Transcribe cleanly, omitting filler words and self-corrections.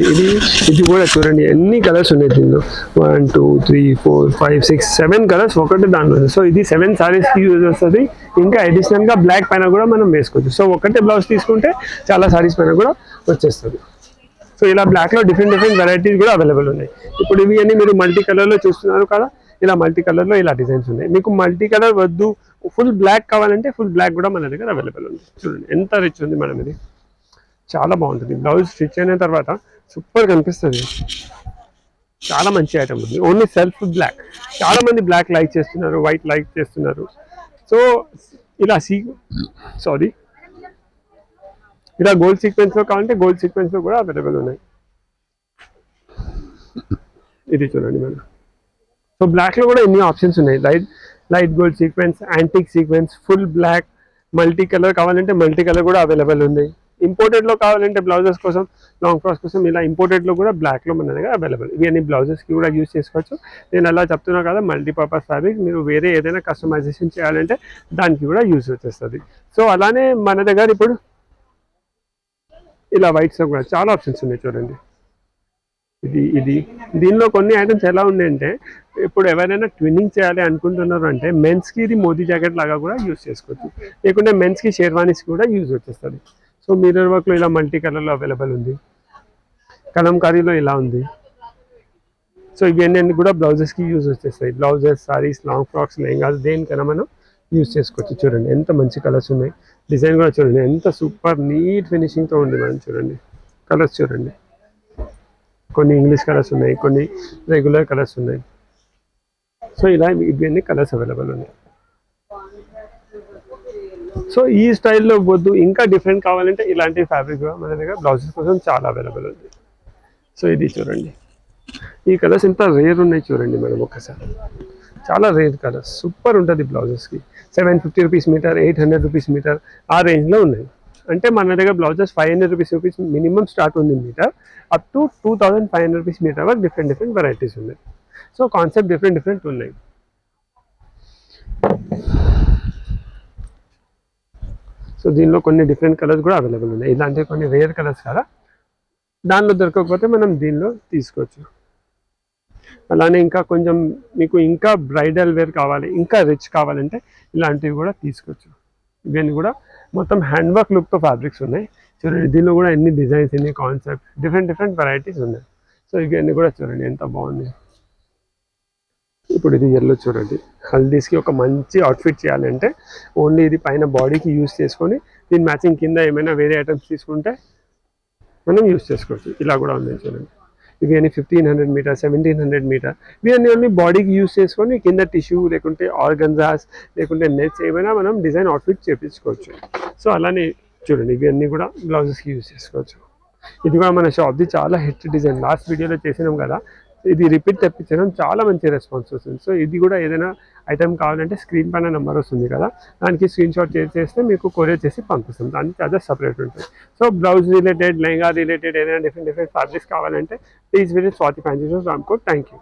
ఇది ఇది కూడా చూడండి ఎన్ని కలర్స్ ఉన్నాయి దీనిలో 1 2 3 4 5 6 7 కలర్స్ ఒకటి దానిలో. సో ఇది 7 సారీస్కి యూజ్ వస్తుంది. ఇంకా అడిషనల్గా బ్లాక్ పైన కూడా మనం వేసుకోవచ్చు. సో ఒకటే బ్లౌజ్ తీసుకుంటే చాలా సారీస్ పైన కూడా వచ్చేస్తుంది. సో ఇలా బ్లాక్లో డిఫరెంట్ వెరైటీస్ కూడా అవైలబుల్ ఉన్నాయి. ఇప్పుడు ఇవి అన్ని మీరు మల్టీ కలర్లో చూస్తున్నారు కదా, ఇలా మల్టీ కలర్లో ఇలా డిజైన్స్ ఉన్నాయి. మీకు మల్టీ కలర్ వద్దు, ఫుల్ బ్లాక్ కావాలంటే ఫుల్ బ్లాక్ కూడా మన దగ్గర అవైలబుల్ ఉంది. చూడండి ఎంత రిచ్ ఉంది మేడం, ఇది చాలా బాగుంటుంది. బ్లౌజ్ స్టిచ్ అయిన తర్వాత సూపర్ కనిపిస్తుంది. చాలా మంచి ఐటమ్ ఉంది. Only self black. చాలా మంది బ్లాక్ లైక్ చేస్తున్నారు, వైట్ లైక్ చేస్తున్నారు. సో ఇలా ఇలా గోల్డ్ సీక్వెన్స్లో కావాలంటే గోల్డ్ సీక్వెన్స్లో కూడా అవైలబుల్ ఉన్నాయి. ఇది చూడండి మేడం. సో బ్లాక్లో కూడా ఎన్ని ఆప్షన్స్ ఉన్నాయి. Light gold sequence, antique sequence, full black, multi colour కావాలంటే మల్టీ కలర్ కూడా అవైలబుల్ ఉంది. ఇంపోర్టెడ్లో కావాలంటే బ్లౌజెస్ కోసం, లాంగ్ ఫ్రాక్స్ కోసం ఇలా ఇంపోర్టెడ్లో కూడా బ్లాక్లో మన దగ్గర అవైలబుల్. ఇవి అన్ని బ్లౌజెస్కి కూడా యూజ్ చేసుకోవచ్చు. నేను అలా చెప్తున్నా కదా, మల్టీపర్పస్ ఫ్యాబ్రిక్. మీరు వేరే ఏదైనా కస్టమైజేషన్ చేయాలంటే దానికి కూడా యూజ్ వచ్చేస్తుంది. సో అలానే మన దగ్గర ఇప్పుడు ఇలా వైట్స్లో కూడా చాలా ఆప్షన్స్ ఉన్నాయి. చూడండి ఇది దీనిలో కొన్ని ఐటమ్స్ ఎలా ఉన్నాయంటే, ఇప్పుడు ఎవరైనా ట్విన్నింగ్ చేయాలి అనుకుంటున్నారు అంటే మెన్స్కి ఇది మోదీ జాకెట్ లాగా కూడా యూజ్ చేసుకోవచ్చు, లేకుంటే మెన్స్కి షేర్వానీస్కి కూడా యూజ్ వచ్చేస్తుంది. సో మిర్రర్ వర్క్లో ఇలా మల్టీ కలర్లో అవైలబుల్ ఉంది. కలంకారీలో ఇలా ఉంది. సో ఇవన్నీ కూడా బ్లౌజెస్కి యూజ్ వచ్చేస్తాయి. Blouses, saris, long frocks, lehengas దేనికైనా మనం యూజ్ చేసుకోవచ్చు. చూడండి ఎంత మంచి కలర్స్ ఉన్నాయి. డిజైన్ కూడా చూడండి ఎంత సూపర్ నీట్ ఫినిషింగ్తో ఉంది మనం. చూడండి కలర్స్ చూడండి. కొన్ని ఇంగ్లీష్ కలర్స్ ఉన్నాయి, కొన్ని రెగ్యులర్ కలర్స్ ఉన్నాయి. సో ఇలా ఇవన్నీ కలర్స్ అవైలబుల్ ఉన్నాయి. సో ఈ స్టైల్లో వద్దు, ఇంకా డిఫరెంట్ కావాలంటే ఇలాంటి ఫ్యాబ్రిక్ మన దగ్గర బ్లౌజెస్ కోసం చాలా అవైలబుల్ ఉంది. సో ఇది చూడండి, ఈ కలర్స్ ఎంత రేర్ ఉన్నాయి చూడండి మేడం ఒక్కసారి. చాలా రేర్ కలర్స్, సూపర్ ఉంటుంది బ్లౌజెస్కి. 750 రూపీస్ మీటర్, 800 రూపీస్ మీటర్ ఆ రేంజ్లో ఉన్నాయి. అంటే మన దగ్గర బ్లౌజెస్ 500 రూపీస్ మినిమం స్టార్ట్ ఉంది metre, up to 2500 rupees metre వరకు డిఫరెంట్ వెరైటీస్ ఉన్నాయి. సో కాన్సెప్ట్ డిఫరెంట్ ఉన్నాయి. సో దీనిలో కొన్ని డిఫరెంట్ కలర్స్ కూడా అవైలబుల్ ఉన్నాయి. ఇలాంటి కొన్ని రేర్ కలర్స్ కదా, దానిలో దొరకకపోతే మనం దీనిలో తీసుకోవచ్చు. అలానే ఇంకా కొంచెం మీకు ఇంకా బ్రైడల్ వేర్ కావాలి, ఇంకా రిచ్ కావాలంటే ఇలాంటివి కూడా తీసుకోవచ్చు. ఇవన్నీ కూడా మొత్తం హ్యాండ్ వర్క్ లుక్తో ఫ్యాబ్రిక్స్ ఉన్నాయి. చూడండి దీనిలో కూడా ఎన్ని డిజైన్స్, ఎన్ని కాన్సెప్ట్, డిఫరెంట్ వెరైటీస్ ఉన్నాయి. సో ఇవన్నీ కూడా చూడండి ఎంత బాగుంది. ఇప్పుడు ఇది ఎల్లో చూడండి, హల్దీస్కి ఒక మంచి అవుట్ఫిట్ చేయాలంటే ఓన్లీ ఇది పైన బాడీకి యూజ్ చేసుకొని దీని మ్యాచింగ్ కింద ఏమైనా వేరే ఐటమ్స్ తీసుకుంటే మనం యూజ్ చేసుకోవచ్చు. ఇలా కూడా ఉంది చూడండి. ఇవి అన్ని 1500 మీటర్, 1700 మీటర్. ఇవన్నీ ఓన్లీ బాడీకి యూజ్ చేసుకొని కింద టిష్యూ లేకుంటే ఆర్గన్జాస్ లేకుంటే నెట్స్ ఏమైనా మనం డిజైన్ అవుట్ఫిట్ చేయించుకోవచ్చు. సో అలానే చూడండి ఇవన్నీ కూడా బ్లౌజెస్కి యూజ్ చేసుకోవచ్చు. ఇది కూడా మన షాప్ది చాలా హిట్ డిజైన్, లాస్ట్ వీడియోలో చేసినాం కదా. ఇది రిపీట్ తెప్పించడం చాలా మంచి రెస్పాన్స్ వస్తుంది. సో ఇది కూడా ఏదైనా ఐటమ్ కావాలంటే స్క్రీన్ పైన నెంబర్ వస్తుంది కదా, దానికి స్క్రీన్ షాట్ చేస్తే మీకు కొరియర్ చేసి పంపిస్తాం. దానికి చార్జెస్ సపరేట్ ఉంటుంది. So blouse related, lehenga related ఏదైనా డిఫరెంట్ ఫ్యాబ్రిక్స్ కావాలంటే please visit Swathi fancy store, Ramkot. Thank you.